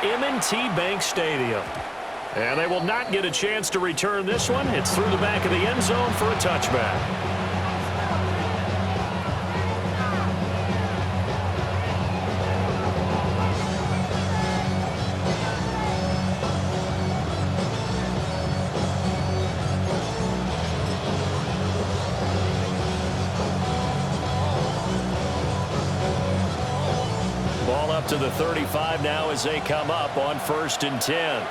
at M&T Bank Stadium. And they will not get a chance to return this one. It's through the back of the end zone for a touchback. Ball up to the 35 now as they come up on 1st and 10.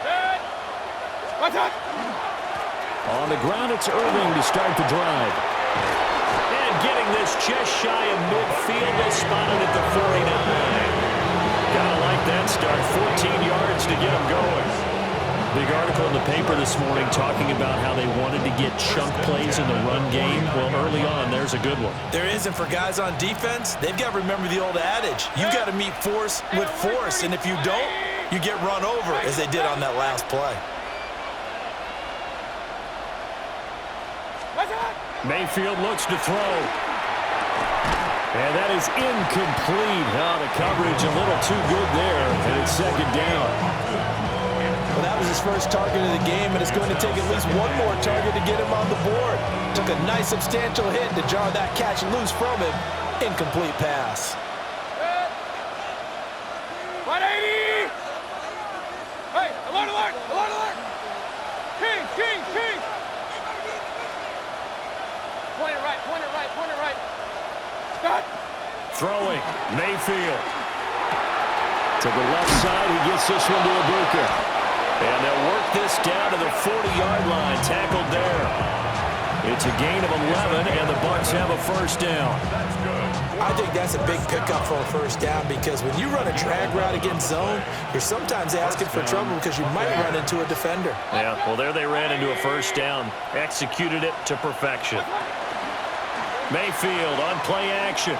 On the ground, it's Irving to start the drive. And getting this just shy of midfield, they spotted at the 49. Gotta like that start. 14 yards to get them going. Big article in the paper this morning talking about how they wanted to get chunk plays in the run game. Well, early on, there's a good one. There isn't for guys on defense. They've got to remember the old adage. You've got to meet force with force, and if you don't, you get run over, as they did on that last play. Mayfield looks to throw. And that is incomplete. Oh, the coverage a little too good there, and it's 2nd down. Well, that was his first target of the game, and it's going to take at least one more target to get him on the board. Took a nice substantial hit to jar that catch loose from him. Incomplete pass. 180! Hey, alert, alert, alert, alert! King, king, king! Point it right, point it right, point it right. Start. Throwing, Mayfield. To the left side, he gets this one to Ibuka. And they'll work this down to the 40-yard line, tackled there. It's a gain of 11, and the Bucs have a 1st down. I think that's a big pickup for a 1st down because when you run a drag route against zone, you're sometimes asking for trouble because you might run into a defender. Yeah, well, there they ran into a 1st down. Executed it to perfection. Mayfield on play action.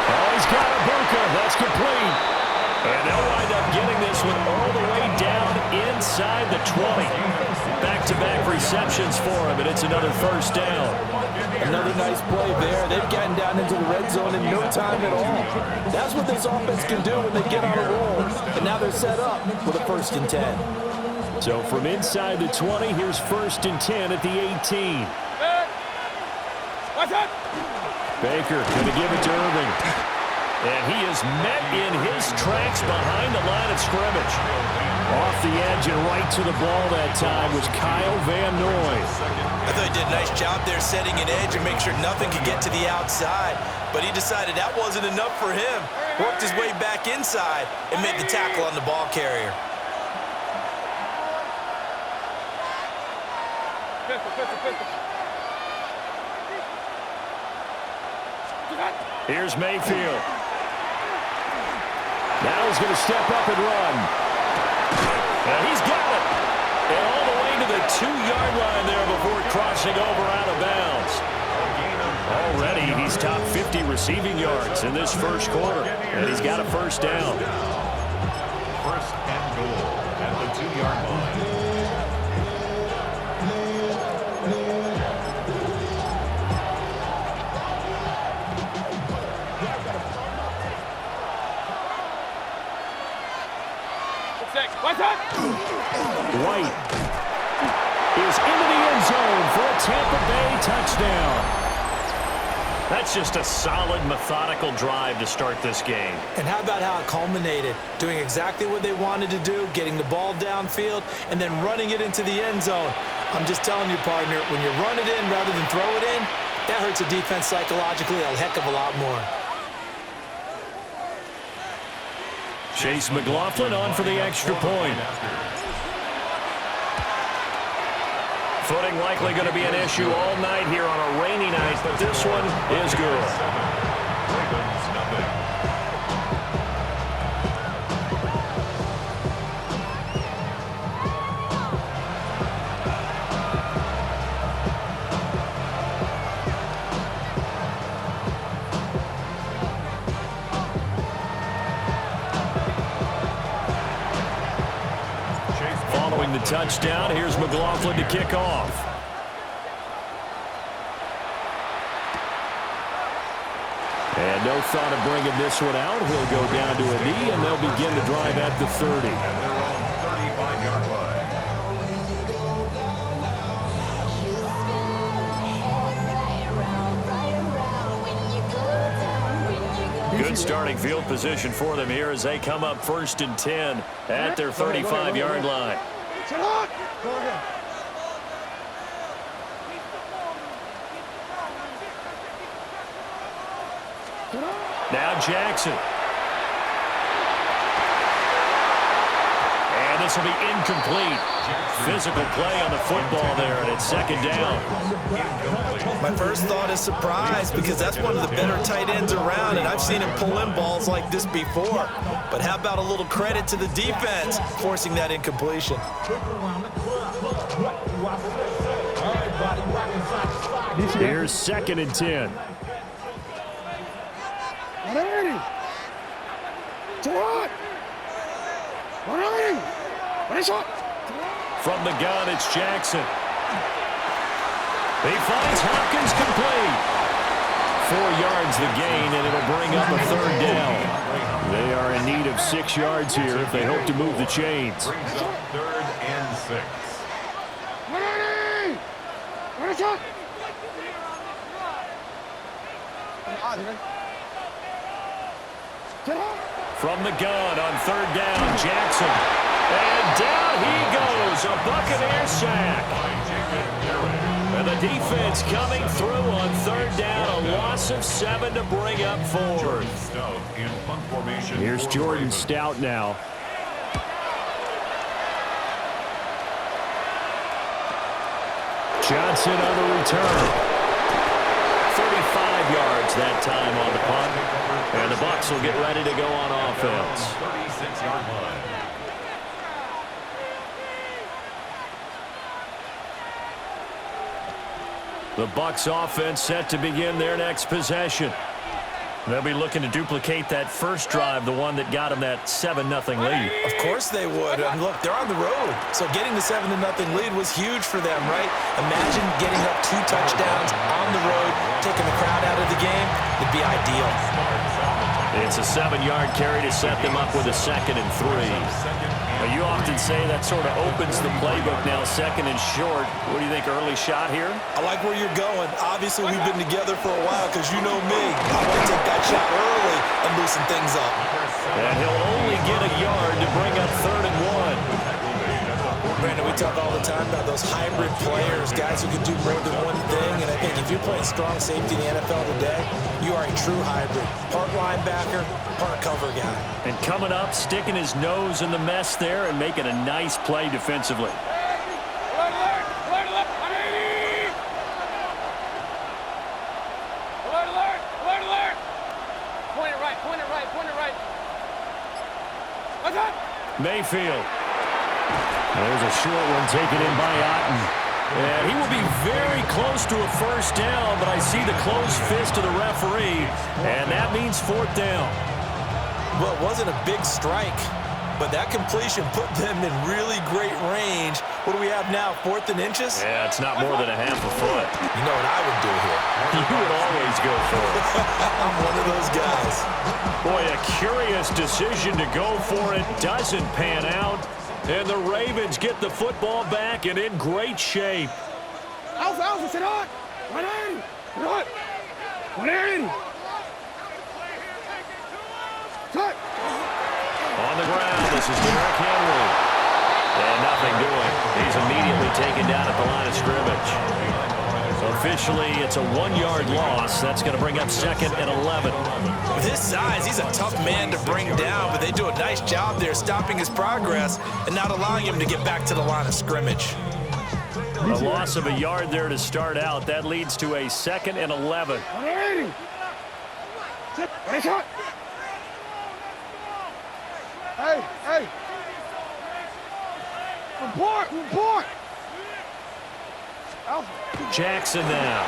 Oh, he's got Ibuka. That's complete. And they'll wind up getting this one all the way down inside the 20. Back-to-back receptions for him, and it's another 1st down. Another nice play there. They've gotten down into the red zone in no time at all. That's what this offense can do when they get on a roll. And now they're set up with a 1st and 10. So from inside the 20, here's 1st and 10 at the 18. What's up? Baker going to give it to Irving. And he is met in his tracks behind the line of scrimmage. Off the edge and right to the ball that time was Kyle Van Noy. I thought he did a nice job there setting an edge and make sure nothing could get to the outside. But he decided that wasn't enough for him. Worked his way back inside and made the tackle on the ball carrier. Pistol, pistol, pistol. Here's Mayfield. Now he's going to step up and run. And he's got it. And all the way to the 2-yard line there before crossing over out of bounds. Already he's top 50 receiving yards in this 1st quarter. And he's got a 1st down. 1st and goal at the 2-yard line. White is into the end zone for a Tampa Bay touchdown. That's just a solid, methodical drive to start this game. And how about how it culminated? Doing exactly what they wanted to do, getting the ball downfield, and then running it into the end zone. I'm just telling you, partner, when you run it in rather than throw it in, that hurts a defense psychologically a heck of a lot more. Chase McLaughlin on for the extra point. Footing likely going to be an issue all night here on a rainy night, but this one is good. Following the touchdown, here's McLaughlin to kick off. And And no thought of bringing this one out. He'll go down to a knee, and they'll begin to drive at the 30. And they're on 35-yard line. Good starting field position for them here as they come up 1st and 10 at their 35-yard line. Now Jackson. And this will be incomplete. Physical play on the football there, and it's 2nd down. My first thought is surprise because that's one of the better tight ends around, and I've seen him pull in balls like this before. But how about a little credit to the defense forcing that incompletion? Here's 2nd and 10. From the gun, it's Jackson. He finds Hopkins complete. 4 yards the gain, and it'll bring up a 3rd down. They are in need of 6 yards here if they hope to move the chains. Brings up 3rd and 6. From the gun on 3rd down, Jackson. And down he goes, a Buccaneer sack. And the defense coming through on 3rd down, a loss of 7 to bring up 4. Here's Jordan Stout now. Johnson on the return. 35 yards that time on the punt. And the Bucs will get ready to go on offense. 36-yard line. The Bucs offense set to begin their next possession. They'll be looking to duplicate that first drive, the one that got them that 7-0 lead. Of course they would. And look, they're on the road. So getting the 7-0 lead was huge for them, right? Imagine getting up 2 touchdowns on the road, taking the crowd out of the game. It'd be ideal. It's a 7-yard carry to set them up with a 2nd and 3. Now, you often say that sort of opens the playbook now, 2nd and short. What do you think, early shot here? I like where you're going. Obviously, we've been together for a while because you know me. I want to take that shot early and loosen things up. And he'll only get a yard to bring up 3rd and 1. Brandon, we talk all the time about those hybrid players, guys who can do more than one thing. And I think if you're playing strong safety in the NFL today, you are a true hybrid. Part linebacker, part cover guy. And coming up, sticking his nose in the mess there and making a nice play defensively. Mayfield. There's a short one taken in by Otten. And he will be very close to a 1st down, but I see the closed fist of the referee, and that means 4th down. Well, it wasn't a big strike, but that completion put them in really great range. What do we have now, 4th and inches? Yeah, it's not more than a half a foot. You know what I would do here? You would always go for it. I'm one of those guys. Boy, a curious decision to go for it. Doesn't pan out. And the Ravens get the football back and in great shape. Alpha, sit on. 180. What? 180. Cut. On the ground, this is Derrick Henry. And nothing doing. He's immediately taken down at the line of scrimmage. Officially, it's a 1-yard loss. That's going to bring up 2nd and 11. With his size, he's a tough man to bring down, but they do a nice job there stopping his progress and not allowing him to get back to the line of scrimmage. A loss of a yard there to start out. That leads to a 2nd and 11. 180. Shot. Hey. Report. Jackson now.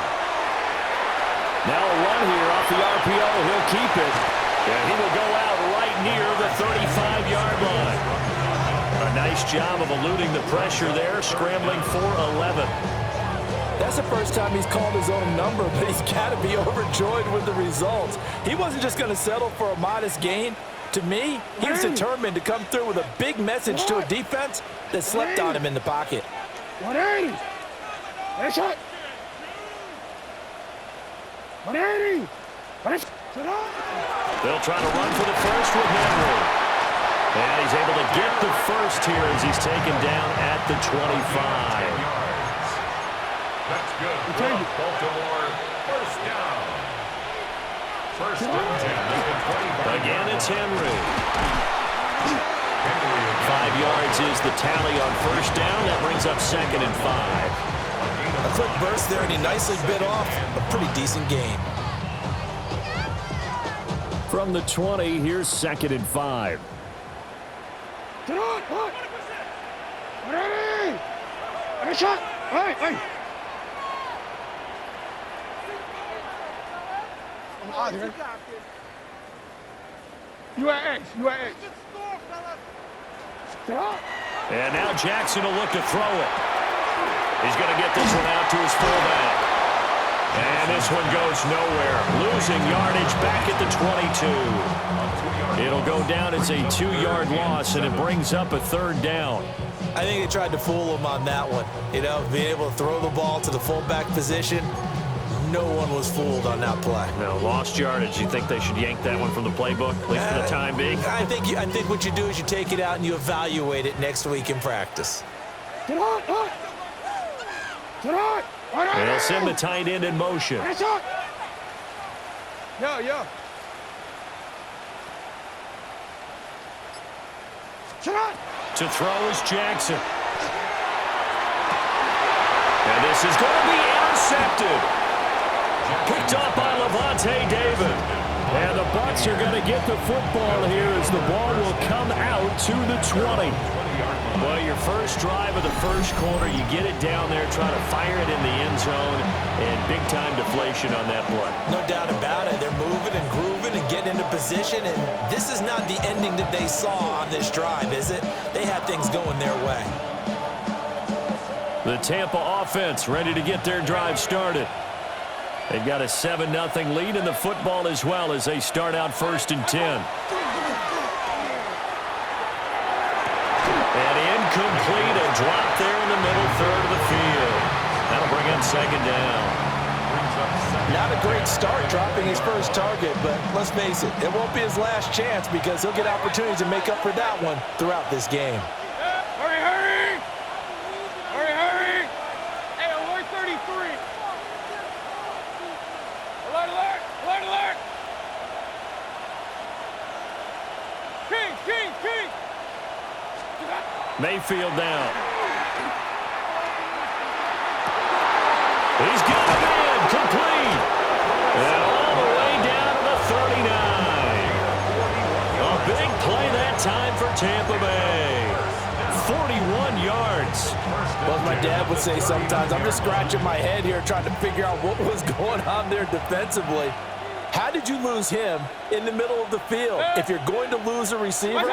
Now a run here off the RPO. He'll keep it. And he will go out right near the 35-yard line. A nice job of eluding the pressure there, scrambling for 11. That's the first time he's called his own number, but he's got to be overjoyed with the results. He wasn't just going to settle for a modest gain. To me, he was determined to come through with a big message to a defense that slept on him in the pocket. 180. Nice shot. 180. They'll try to run for the first with Henry. And he's able to get the first here as he's taken down at the 25. That's good. Baltimore, first down. First and 10 at the 25. Again, it's Henry. 5 yards is the tally on first down. That brings up 2nd and 5. A quick burst there, and he nicely bit off a pretty decent gain. From the 20, here's 2nd and 5. Get on, what? 180. Nice shot. Hey. I'm out here. You at X. Get on. And now Jackson will look to throw it. He's going to get this one out to his fullback. And this one goes nowhere. Losing yardage back at the 22. It'll go down as a 2-yard loss, and it brings up a 3rd down. I think they tried to fool him on that one. You know, being able to throw the ball to the fullback position. No one was fooled on that play. No, lost yardage. You think they should yank that one from the playbook, at least for the time being? I think what you do is you take it out and you evaluate it next week in practice. Get on. Get on. They'll send the tight end in motion. Nice shot. Yeah. Shot. To throw is Jackson. And this is going to be intercepted. Picked up by Levante David. And the Bucs are going to get the football here as the ball will come out to the 20. Well, your first drive of the first quarter, you get it down there, try to fire it in the end zone, and big-time deflation on that play. No doubt about it. They're moving and grooving and getting into position, and this is not the ending that they saw on this drive, is it? They had things going their way. The Tampa offense ready to get their drive started. They've got a 7-0 lead in the football as well as they start out 1st and 10. And incomplete, a drop there in the middle third of the field. That'll bring in 2nd down. Not a great start dropping his first target, but let's face it, it won't be his last chance because he'll get opportunities to make up for that one throughout this game. Hurry. Hey, alert 33. Alert. King. Mayfield down. He's got it in, complete. And all the way down to the 39. A big play that time for Tampa Bay. 41 yards. Well, as my dad would say sometimes, I'm just scratching my head here trying to figure out what was going on there defensively. How did you lose him in the middle of the field? If you're going to lose a receiver,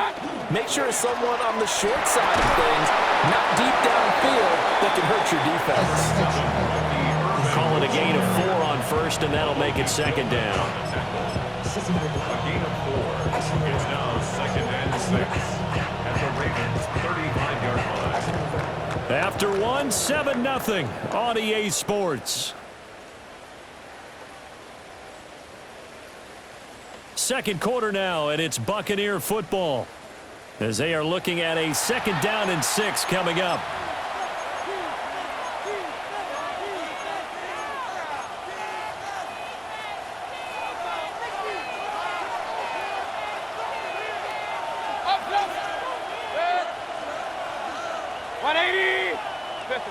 make sure it's someone on the short side of things, not deep downfield, that can hurt your defense. Call it a gain of 4 on first, and that'll make it 2nd down. A gain of 4. It's now 2nd and 6 at the Ravens' 35-yard line. After 7-0 on EA Sports. Second quarter now, and it's Buccaneer football as they are looking at a 2nd down and 6 coming up.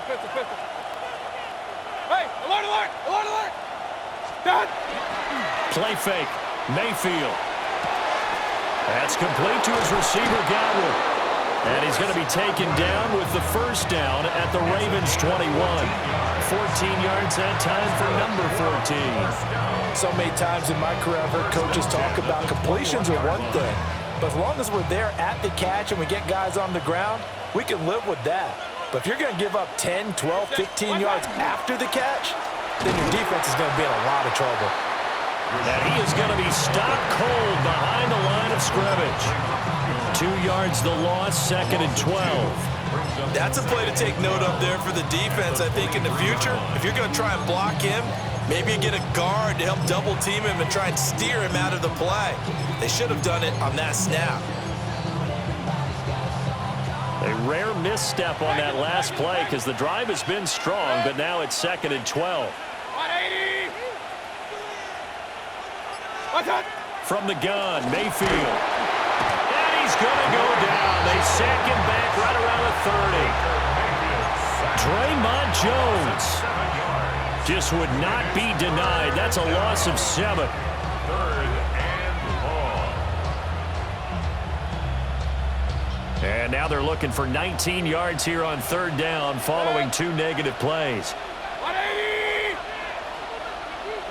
Pistol. Hey, alert. Done. Play fake. Mayfield. That's complete to his receiver, Godwin. And he's going to be taken down with the first down at the Ravens' 21. 14 yards that time for number 14. So many times in my career, I've heard coaches talk about completions are one thing. But as long as we're there at the catch and we get guys on the ground, we can live with that. But if you're going to give up 10, 12, 15 yards after the catch, then your defense is going to be in a lot of trouble. And he is going to be stopped cold behind the line of scrimmage. 2 yards the loss, 2nd and 12. That's a play to take note of there for the defense, I think, in the future. If you're going to try and block him, maybe you get a guard to help double team him and try and steer him out of the play. They should have done it on that snap. A rare misstep on that last play because the drive has been strong, but now it's 2nd and 12. 180. What's that? From the gun, Mayfield. And he's going to go down. They sack him back right around the 30. Draymond Jones just would not be denied. That's a loss of 7. 3rd and long. And now they're looking for 19 yards here on 3rd down following 2 negative plays. 180.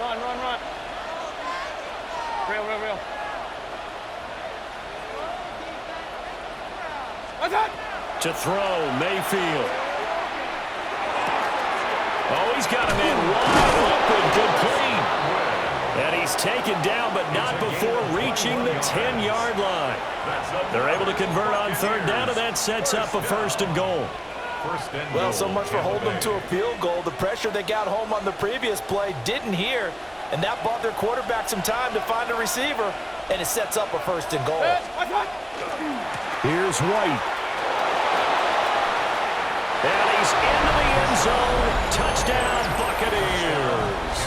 Run, run, run. Real, real, real. What's that? To throw, Mayfield. Oh, he's got a man wide open, complete. And he's taken down, but not before reaching the 10-yard line. They're able to convert on 3rd down, and that sets up a 1st and goal. Well, so much for holding them to a field goal. The pressure they got home on the previous play didn't hear, and that bought their quarterback some time to find a receiver, and it sets up a 1st and goal. What's that? Here's White. And he's into the end zone. Touchdown, Buccaneers.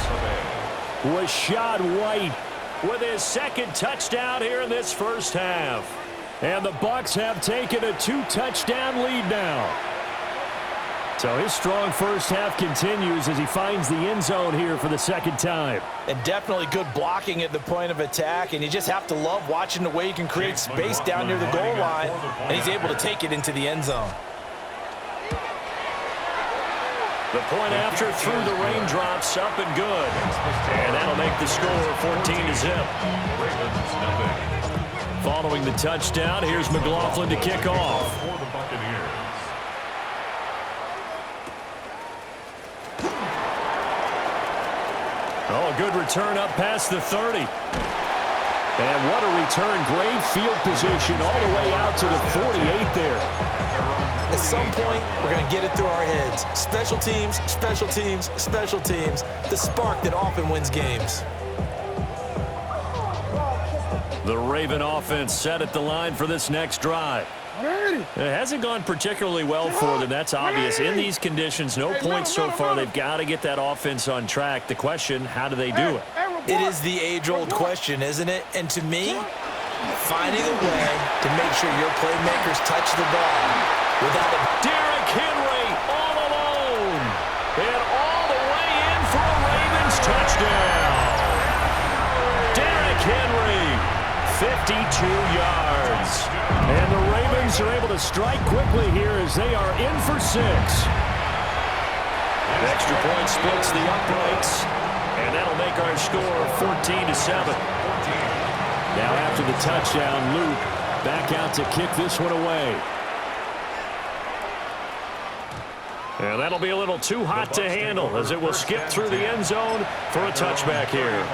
Rashad White with his 2nd touchdown here in this 1st half. And the Bucs have taken a 2-touchdown lead now. So his strong 1st half continues as he finds the end zone here for the 2nd time. And definitely good blocking at the point of attack, and you just have to love watching the way he can create space down near the goal line, and he's able to take it into the end zone. The point after through the raindrops, up and good. And that'll make the score 14-0. Following the touchdown, here's McLaughlin to kick off. For the Buccaneers. Oh, a good return up past the 30. And what a return. Great field position all the way out to the 48 there. At some point, we're going to get it through our heads. Special teams, special teams, special teams. The spark that often wins games. The Raven offense set at the line for this next drive. It hasn't gone particularly well for them. That's obvious. In these conditions, no points so far. They've got to get that offense on track. The question, how do they do it? It is the age-old question, isn't it? And to me, finding a way to make sure your playmakers touch the ball without a... Derrick Henry all alone. And all the way in for a Ravens touchdown. Derrick Henry, 52 yards. And the Ravens are able to strike quickly here as they are in for 6. Extra point splits the uprights. And that'll make our score 14-7. Now after the touchdown, Luke back out to kick this one away. And that'll be a little too hot to handle as it will skip through the end zone for a touchback here.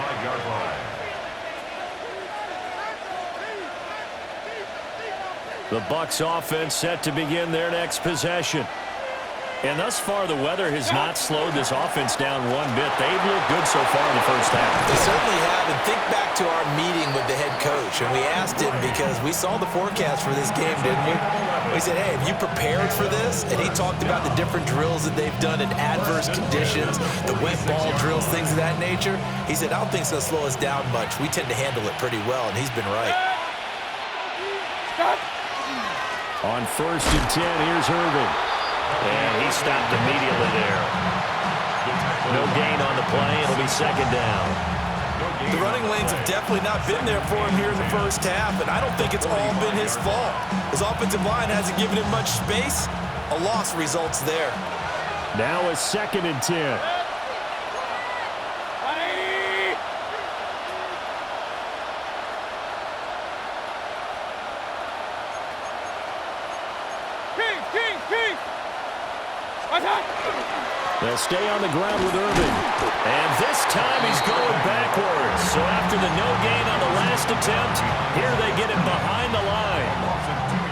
The Bucs offense set to begin their next possession. And thus far, the weather has not slowed this offense down one bit. They've looked good so far in the 1st half. They certainly have. And think back to our meeting with the head coach. And we asked him because we saw the forecast for this game, didn't we? We said, hey, have you prepared for this? And he talked about the different drills that they've done in adverse conditions, the wet ball drills, things of that nature. He said, I don't think it's going to slow us down much. We tend to handle it pretty well, and he's been right. On 1st and 10, here's Irvin. And he stopped immediately there. No gain on the play. It'll be 2nd down. The running lanes have definitely not been there for him here in the 1st half, and I don't think it's all been his fault. His offensive line hasn't given him much space. A loss results there. Now a 2nd and 10. They'll stay on the ground with Irving. And this time he's going backwards. So after the no gain on the last attempt, here they get him behind the line.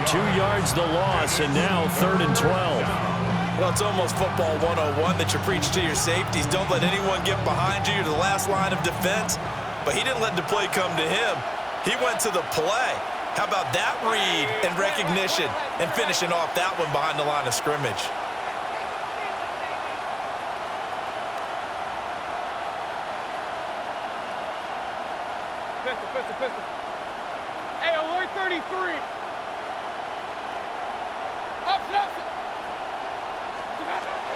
2 yards the loss, and now 3rd and 12. Well, it's almost football 101 that you preach to your safeties. Don't let anyone get behind you. You're the last line of defense. But he didn't let the play come to him. He went to the play. How about that read and recognition and finishing off that one behind the line of scrimmage? Pistol. Hey, alert 33. Up.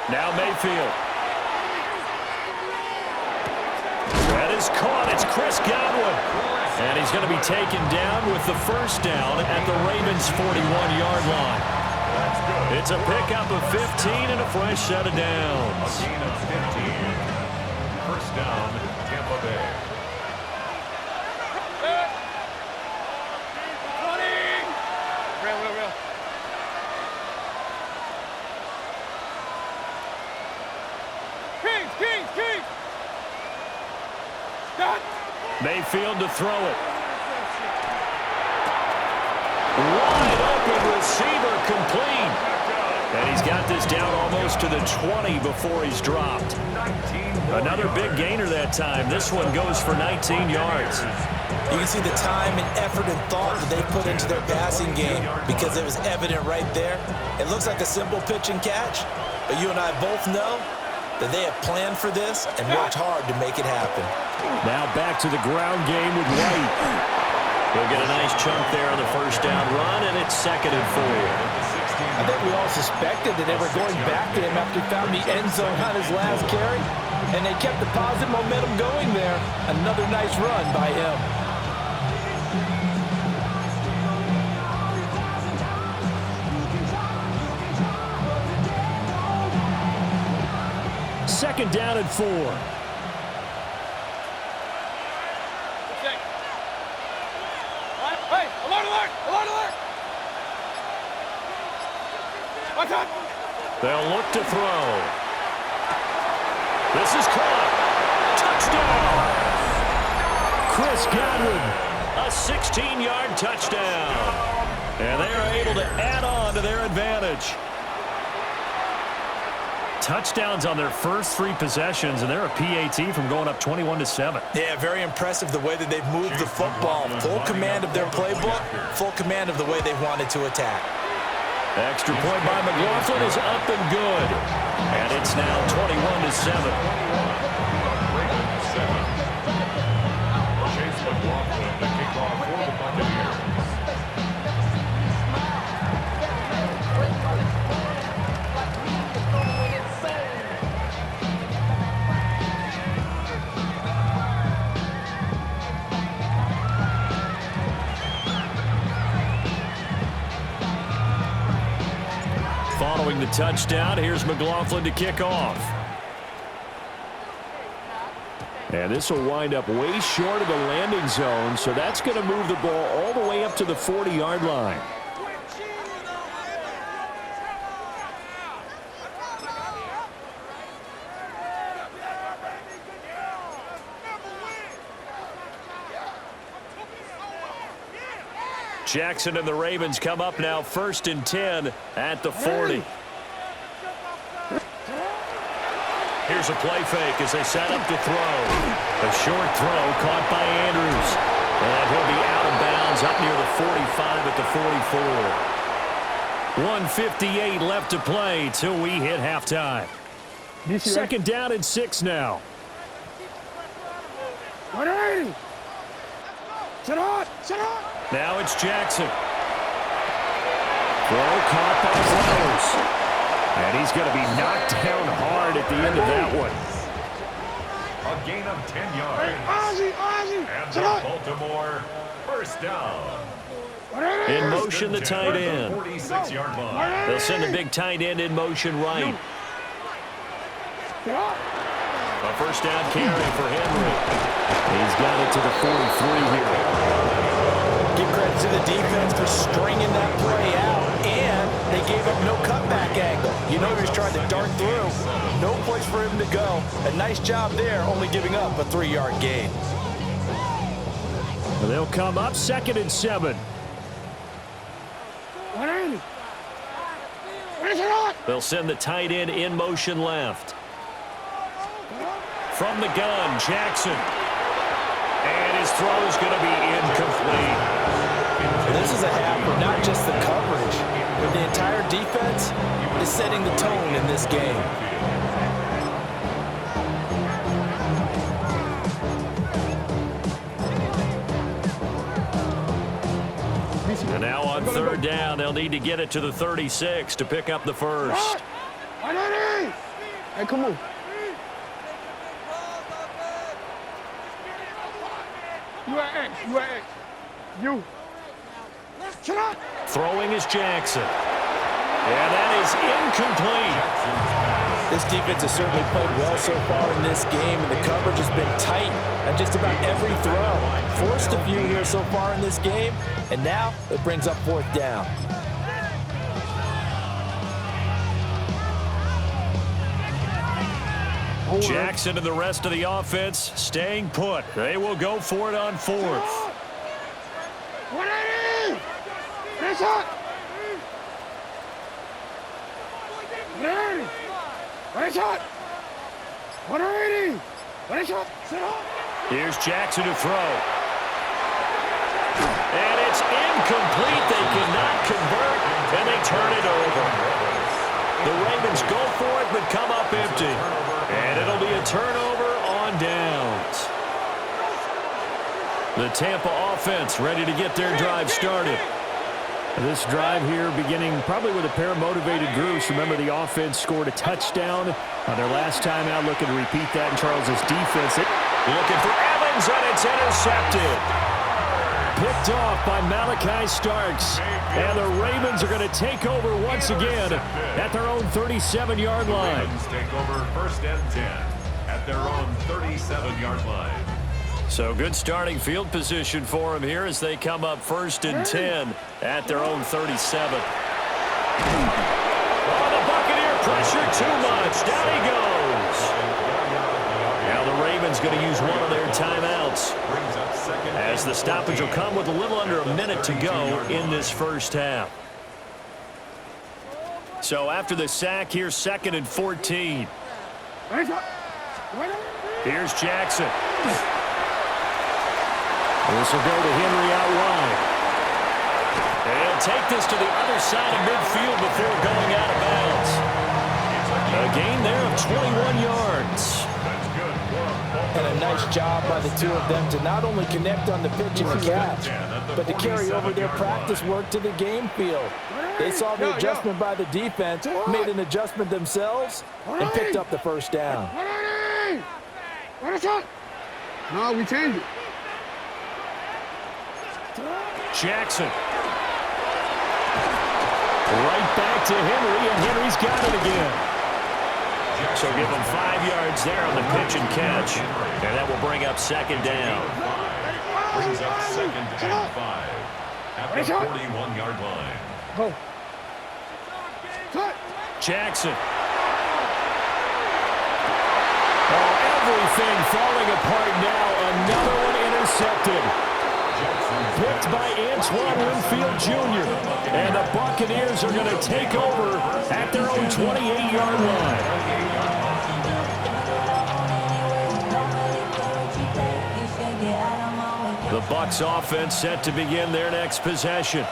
Now Mayfield. That is caught. It's Chris Godwin. And he's going to be taken down with the first down at the Ravens' 41-yard line. It's a pickup of 15 and a fresh set of downs. A gain of 15. First down, Tampa Bay. Real. Kings. Done. Mayfield to throw it. Wide open receiver complete. And he's got this down almost to the 20 before he's dropped. Another big gainer that time. This one goes for 19 yards. You can see the time and effort and thought that they put into their passing game because it was evident right there. It looks like a simple pitch and catch, but you and I both know that they have planned for this and worked hard to make it happen. Now back to the ground game with White. He'll get a nice chunk there on the first down run, and it's 2nd and 4. I think we all suspected that they were going back to him after he found the end zone on his last carry, and they kept the positive momentum going there. Another nice run by him. Second down and 4. Hey, alert! Watch out! They'll look to throw. This is caught. Touchdown! Chris Godwin, a 16-yard touchdown. And they are able to add on to their advantage. Touchdowns on their first 3 possessions, and they're a PAT from going up 21-7. Yeah, very impressive the way that they've moved the football. Full command of their playbook, full command of the way they wanted to attack. Extra point by McLaughlin is up and good. And it's now 21-7. Chase McLaughlin, the kickoff for the Buccaneers. Following the touchdown, here's McLaughlin to kick off. And this will wind up way short of the landing zone, so that's going to move the ball all the way up to the 40-yard line. Jackson and the Ravens come up now 1st and 10 at the 40. Here's a play fake as they set up to throw. A short throw caught by Andrews. And he'll be out of bounds up near the 45 at the 44. 1:58 left to play till we hit halftime. Second down and 6 now. 180. Sit on. Now it's Jackson. Throw caught by Flowers. And he's going to be knocked down hard at the end of that one. A gain of 10 yards. And the Baltimore first down. In motion, the tight end. 46-yard line. They'll send the big tight end in motion right. A first down carry for Henry. He's got it to the 43 here. Give credit to the defense for stringing that play out, and they gave up no cutback angle. You know he was trying to dart through. No place for him to go. A nice job there, only giving up a 3-yard gain. They'll come up 2nd and 7. They'll send the tight end in motion left. From the gun, Jackson. And his throw is going to be incomplete. This is a half where not just the coverage, but the entire defense is setting the tone in this game. And now on 3rd down, they'll need to get it to the 36 to pick up the first. Hey, come on. You are X. You are X. You. Shut up. Throwing is Jackson. And that is incomplete. This defense has certainly played well so far in this game, and the coverage has been tight on just about every throw. Forced a few here so far in this game, and now it brings up 4th down. Jackson and the rest of the offense staying put. They will go for it on 4th. 180! Finish up! 180! Finish up! 180! Finish up! Sit up! Here's Jackson to throw. And it's incomplete. They cannot convert, and they turn it over. The Ravens go for it, but come up empty. And it'll be a turnover on downs. The Tampa offense ready to get their drive started. This drive here beginning probably with a pair of motivated groups. Remember, the offense scored a touchdown on their last time out. Looking to repeat that in Charles's defense. Looking for Evans, and it's intercepted. Picked off by Malachi Starks. And the Ravens are going to take over once again at their own 37-yard line. Ravens take over 1st and 10 at their own 37-yard line. So good starting field position for them here as they come up 1st and 10 at their own 37. Oh, the Buccaneer pressure too much. Down he goes. Now the Ravens going to use one of their timeouts as the stoppage will come with a little under a minute to go in this first half. So after the sack, here's 2nd and 14. Here's Jackson. This will go to Henry out wide. He'll take this to the other side of midfield before going out of bounds. A gain there of 21 yards. And a nice job by the two of them to not only connect on the pitch and the catch, but to carry over their practice work to the game field. They saw the adjustment by the defense, made an adjustment themselves, and picked up the 1st down. What is that? No, we changed it. Jackson. Right back to Henry, and Henry's got it again. So give him 5 yards there on the pitch and catch. And that will bring up 2nd down. Brings up 2nd and 5 at the 41-yard line. Go. Jackson. Oh, everything falling apart now. Another one intercepted. Picked by Antoine Winfield Jr. And the Buccaneers are going to take over at their own 28-yard line. The Bucs offense set to begin their next possession.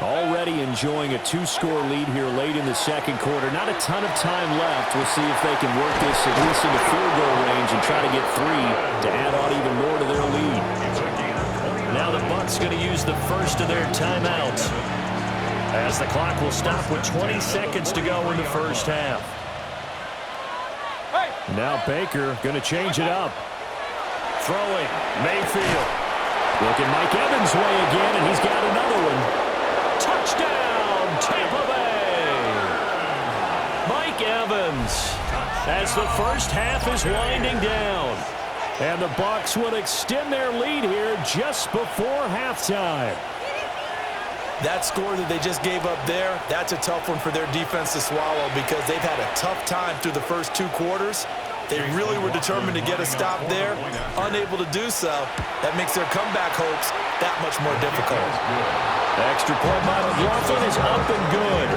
Already enjoying a 2-score lead here late in the 2nd quarter. Not a ton of time left. We'll see if they can work this at least into field goal range and try to get 3 to add on even more to their lead. Now the Bucs going to use the first of their timeouts as the clock will stop with 20 seconds to go in the first half. Now Baker going to change it up. Throwing, Mayfield. Looking Mike Evans' way again, and he's got another one. Touchdown, Tampa Bay! Mike Evans as the first half is winding down. And the Bucs will extend their lead here just before halftime. That score that they just gave up there, that's a tough one for their defense to swallow because they've had a tough time through the first 2 quarters. They really were determined to get a stop there, unable to do so. That makes their comeback hopes that much more difficult. Extra point by McLaughlin is up and good.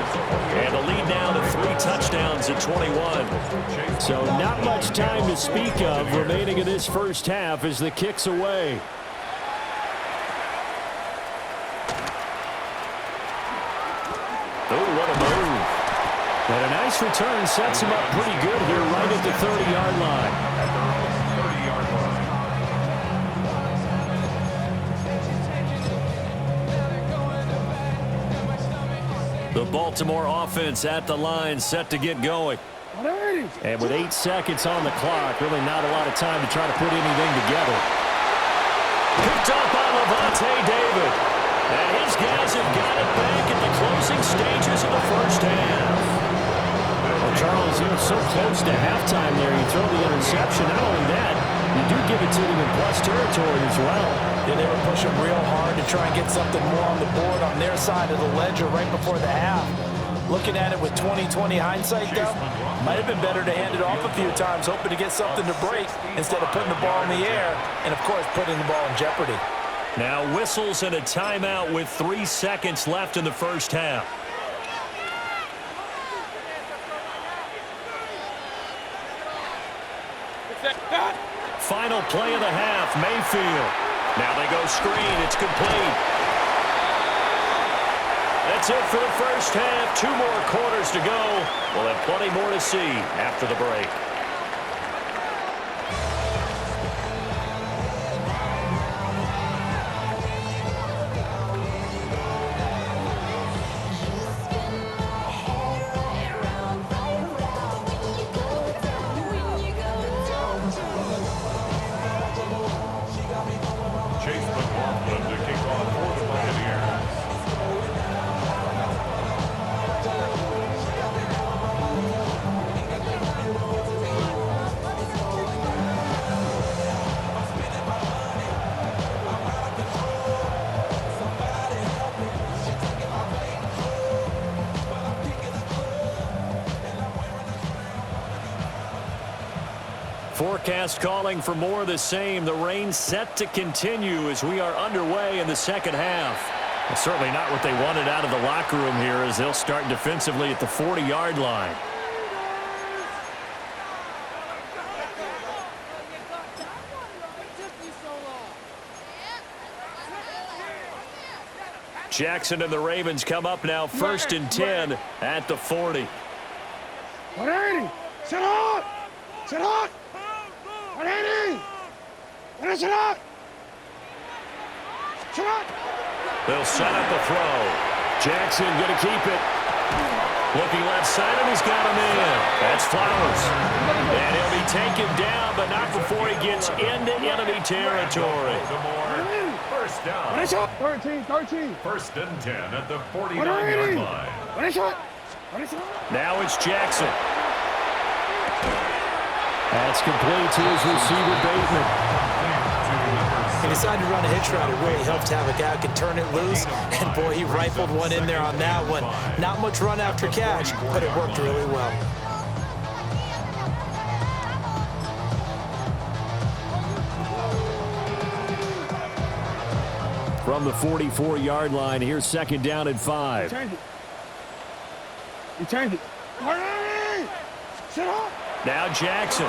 And the lead now to 3 touchdowns at 21. So not much time to speak of remaining in this first half as the kick's away. Oh, what a move. And a nice return sets him up pretty good here right at the 30-yard line. The Baltimore offense at the line set to get going. And with 8 seconds on the clock, really not a lot of time to try to put anything together. Picked up by Levante David. And his guys have got it back at the closing stages of the first half. Well, Charles, you were so close to halftime there. You throw the interception. Not only that, you do give it to them in plus territory as well. Yeah, they were pushing real hard to try and get something more on the board on their side of the ledger right before the half. Looking at it with 20/20 hindsight, though, might have been better to hand it off a few times, hoping to get something to break instead of putting the ball in the air and, of course, putting the ball in jeopardy. Now whistles and a timeout with 3 seconds left in the first half. Final play of the half, Mayfield. Now they go screen. It's complete. That's it for the first half. 2 more quarters to go. We'll have plenty more to see after the break. Forecast calling for more of the same. The rain set to continue as we are underway in the second half. Well, certainly not what they wanted out of the locker room here as they'll start defensively at the 40-yard line. Jackson and the Ravens come up now 1st and 10 at the 40. 180. Sit up. Sit up. 180. Sit up. Sit up. They'll set up the throw. Jackson going to keep it. Looking left side, and he's got him in. That's Flowers. And he'll be taken down, but not before he gets into enemy territory. First down. 13. 1st and 10 at the 49-yard line. Now it's Jackson. That's complete to his receiver, Bateman. He decided to run a hitch route. It really helps to have a guy who can turn it loose. And, boy, he rifled one in there on that one. Not much run after catch, but it worked really well. From the 44-yard line, here's 2nd down and 5. You change it. 180. Sit up. Now Jackson.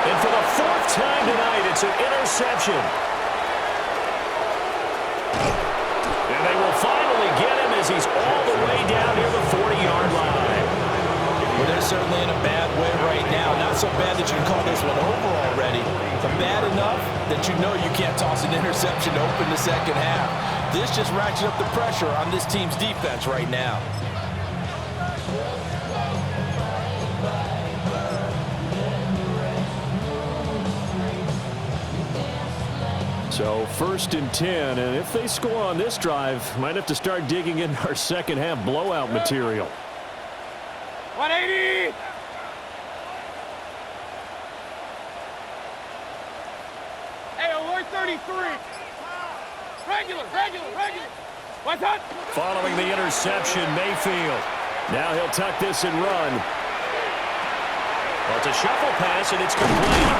And for the 4th time tonight, it's an interception. And they will finally get him as he's all the way down near the 40-yard line. Well, they're certainly in a bad way right now. Not so bad that you can call this one over already, but bad enough that you know you can't toss an interception to open the second half. This just ratchets up the pressure on this team's defense right now. So 1st and 10, and if they score on this drive, might have to start digging in our second half blowout material. 180. Hey, alert 33. Regular. What's that? Following the interception, Mayfield. Now he'll tuck this and run. Well, it's a shuffle pass, and it's complete.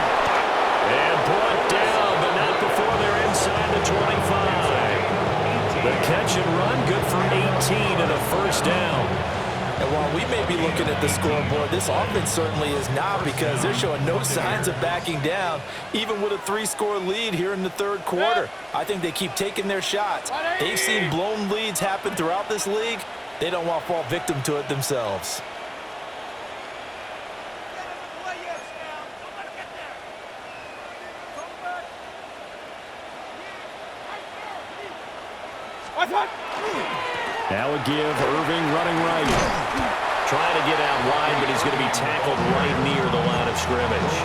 And brought down, but not before they're inside the 25. The catch and run, good for 18 and a first down. And while we may be looking at the scoreboard, this offense certainly is not, because they're showing no signs of backing down, even with a 3-score lead here in the third quarter. I think they keep taking their shots. They've seen blown leads happen throughout this league. They don't want to fall victim to it themselves. Now a give, Irving running right. Trying to get out wide, but he's going to be tackled right near the line of scrimmage.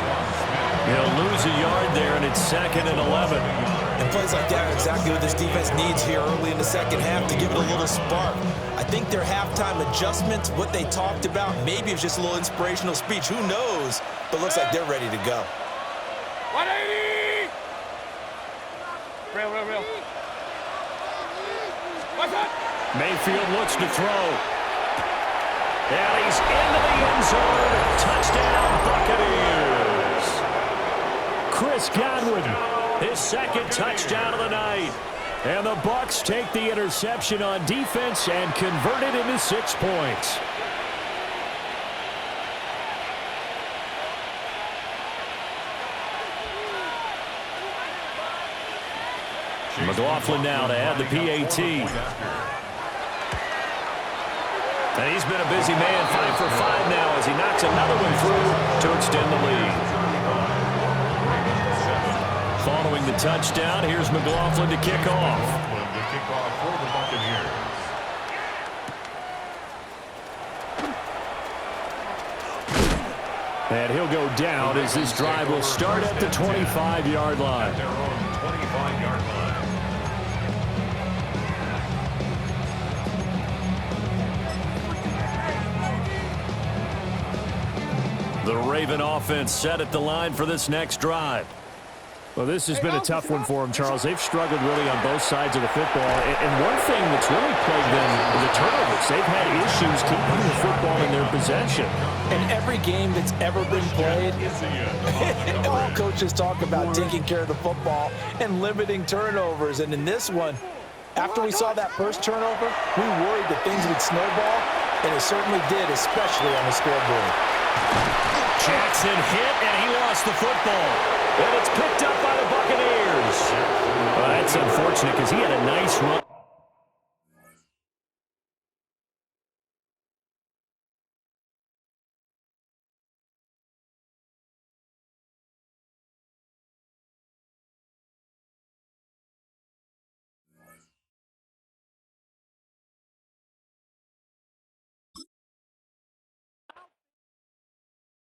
He'll lose a yard there, and it's 2nd and 11. And plays like that are exactly what this defense needs here early in the second half to give it a little spark. I think their halftime adjustments, what they talked about, maybe it was just a little inspirational speech. Who knows? But looks like they're ready to go. 180! Real. What's that? Mayfield looks to throw. And he's into the end zone. Touchdown, Buccaneers. Chris Godwin, his 2nd touchdown of the night. And the Bucs take the interception on defense and convert it into 6 points. McLaughlin now to add the PAT. And he's been a busy man, 5 for 5 now as he knocks another one through to extend the lead. Following the touchdown, here's McLaughlin to kick off. The kickoff for the Buccaneers. And he'll go down as this drive will start at the 25-yard line. At their own 25-yard line. The Raven offense set at the line for this next drive. Well, this has been a tough one for them, Charles. They've struggled really on both sides of the football. And one thing that's really plagued them is the turnovers. They've had issues keeping the football in their possession. In every game that's ever been played, all coaches talk about taking care of the football and limiting turnovers. And in this one, after we saw that first turnover, we worried that things would snowball, and it certainly did, especially on the scoreboard. Jackson hit, and he lost the football. And it's picked up by the Buccaneers. Well, that's unfortunate because he had a nice run.